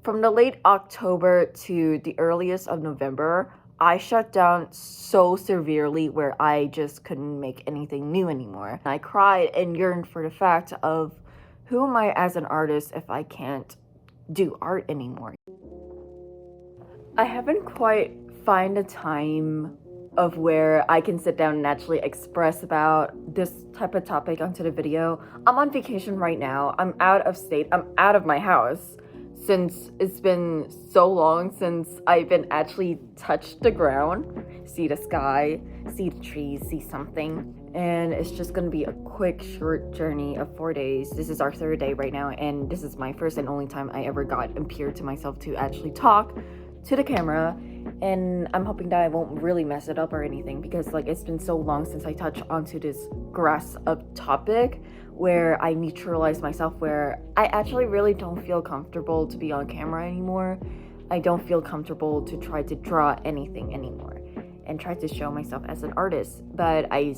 From the late October to the earliest of November, I shut down so severely where I just couldn't make anything new anymore. I cried and yearned for the fact of who am I as an artist if I can't do art anymore. I haven't quite find a time of where I can sit down and actually express about this type of topic onto the video. I'm on vacation right now. I'm out of state. I'm out of my house since it's been so long since I've been actually touched the ground, see the sky, see the trees, see something. And it's just gonna be a quick, short journey of 4 days. This is our third day right now, and this is my first and only time I ever got appeared to myself to actually talk to the camera. And I'm hoping that I won't really mess it up or anything, because like it's been so long since I touched onto this grass up topic where I neutralize myself, where I actually really don't feel comfortable to be on camera anymore. I don't feel comfortable to try to draw anything anymore and try to show myself as an artist. But I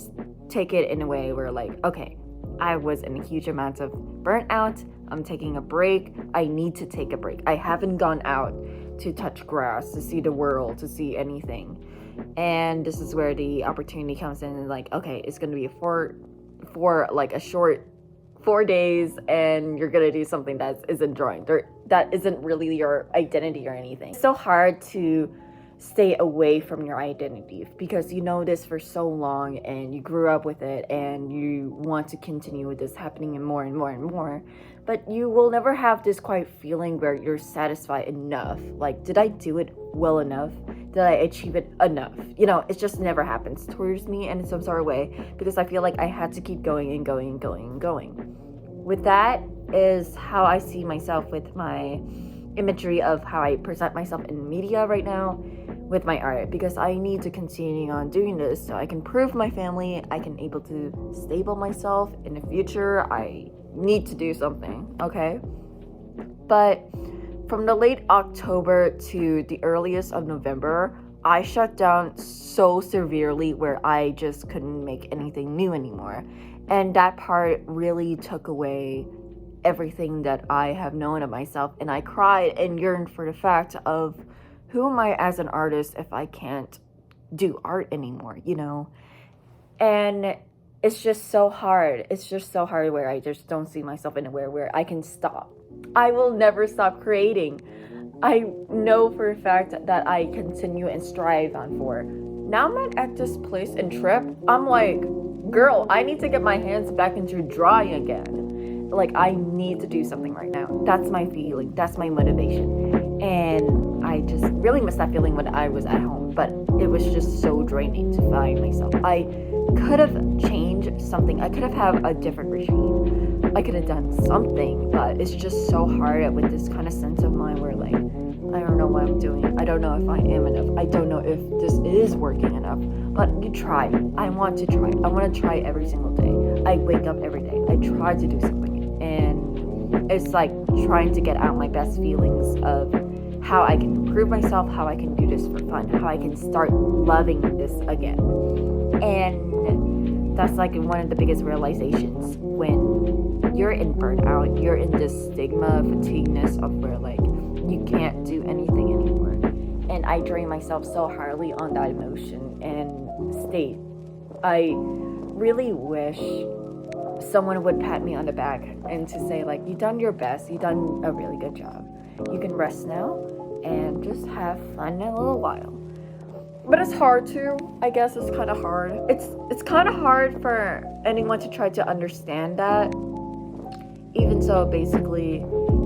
take it in a way where like, okay, I was in a huge amount of burnout. I'm taking a break. I need to take a break. I haven't gone out to touch grass, to see the world, to see anything. And this is where the opportunity comes in, and like, okay, it's gonna be a short 4 days, and you're gonna do something that isn't drawing. That isn't really your identity or anything. It's so hard to stay away from your identity because you know this for so long and you grew up with it and you want to continue with this happening and more and more and more, but you will never have this quiet feeling where you're satisfied enough. Like, did I do it well enough? Did I achieve it enough? You know, it just never happens towards me in some sort of way, because I feel like I had to keep going and going and going and going. With that is how I see myself with my imagery of how I present myself in media right now with my art, because I need to continue on doing this so I can prove my family I can able to stable myself in the future. I need to do something, okay? But from the late October to the earliest of November, I shut down so severely where I just couldn't make anything new anymore. And that part really took away everything that I have known of myself, and I cried and yearned for the fact of who am I as an artist if I can't do art anymore, you know? And it's just so hard. It's just so hard where I just don't see myself anywhere where I can stop. I will never stop creating. I know for a fact that I continue and strive on for. Now I'm at this place in Trip, I'm like, girl, I need to get my hands back into drawing again. Like, I need to do something right now. That's my feeling. That's my motivation. And I just really miss that feeling when I was at home. But it was just so draining to find myself. I could have changed something. I could have had a different regime. I could have done something. But it's just so hard with this kind of sense of mind where, like, I don't know what I'm doing. I don't know if I am enough. I don't know if this is working enough. But you try. I want to try. I want to try every single day. I wake up every day. I try to do something. And it's like trying to get out my best feelings of how I can improve myself, how I can do this for fun, how I can start loving this again. And that's like one of the biggest realizations when you're in burnout, you're in this stigma, fatigueness of where like you can't do anything anymore. And I drain myself so hardly on that emotion and state. I really wish someone would pat me on the back and to say like, you done your best, you done a really good job. You can rest now and just have fun in a little while. But it's hard to, I guess it's kind of hard. It's kind of hard for anyone to try to understand that. Even so, basically,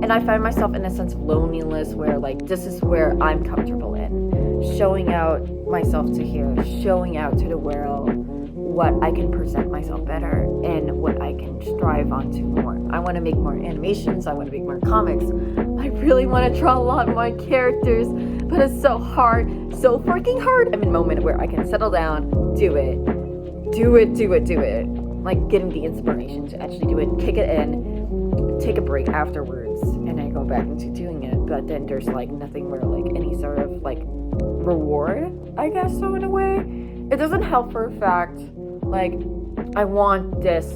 and I find myself in a sense of loneliness where like this is where I'm comfortable in. Showing out myself to here, showing out to the world what I can present myself better and what I can strive on to more. I want to make more animations, I want to make more comics. I really want to draw a lot more characters, but it's so hard, so freaking hard. I'm in a moment where I can settle down, do it. Like getting the inspiration to actually do it, kick it in, take a break afterwards, and then go back into doing it. But then there's like nothing where like any sort of like reward, I guess so in a way. It doesn't help for a fact, like I want this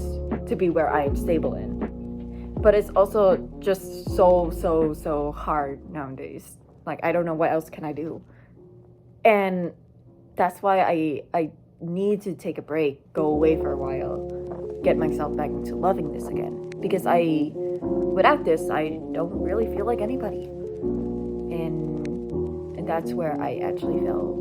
to be where I am stable in. but it's also just so hard nowadays. Like, I don't know what else can I do. And that's why I need to take a break, go away for a while, get myself back into loving this again. Because without this, I don't really feel like anybody. And that's where I actually fell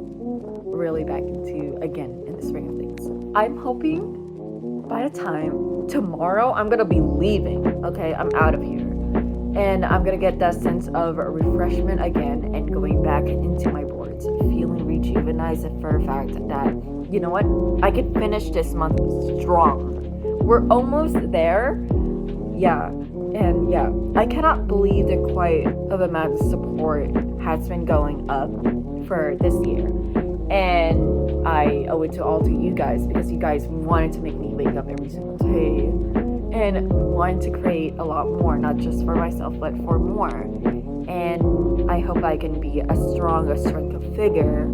really back into again in the swing of things. I'm hoping by the time tomorrow I'm gonna be leaving, okay? I'm out of here. And I'm gonna get that sense of refreshment again and going back into my boards, feeling rejuvenated for the fact that, you know what, I can finish this month strong. We're almost there. Yeah. And yeah, I cannot believe the quite of amount of support has been going up for this year. And I owe it to all to you guys, because you guys wanted to make me wake up every single day and wanted to create a lot more, not just for myself, but for more. And I hope I can be a strong, a strength of figure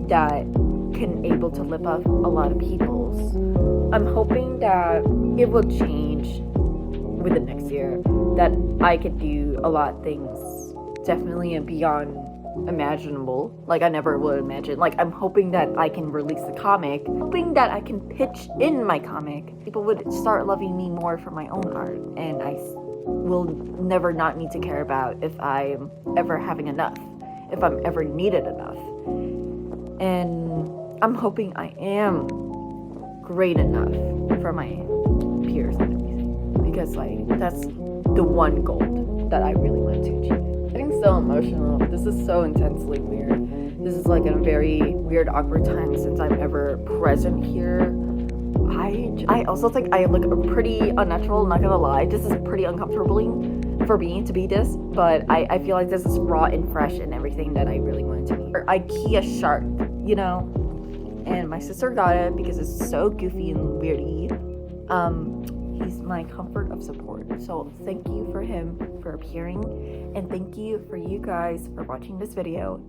that can able to lift up a lot of people's. I'm hoping that it will change with the next year, that I could do a lot of things definitely and beyond imaginable, like I never would imagine. Like, I'm hoping that I can release the comic, hoping that I can pitch in my comic. People would start loving me more for my own art, and I will never not need to care about if I'm ever having enough, if I'm ever needed enough. And I'm hoping I am great enough for my peers and everything, because like that's the one goal that I really want to achieve. Getting so emotional. This is so intensely weird. This is like a very weird, awkward time since I'm ever present here. I also think I look pretty unnatural, not gonna lie. This is pretty uncomfortable for me to be this, but I feel like this is raw and fresh and everything that I really wanted to be. IKEA shark, you know? And my sister got it because it's so goofy and weirdy. He's my comfort of support. So thank you for him for appearing, and thank you for you guys for watching this video.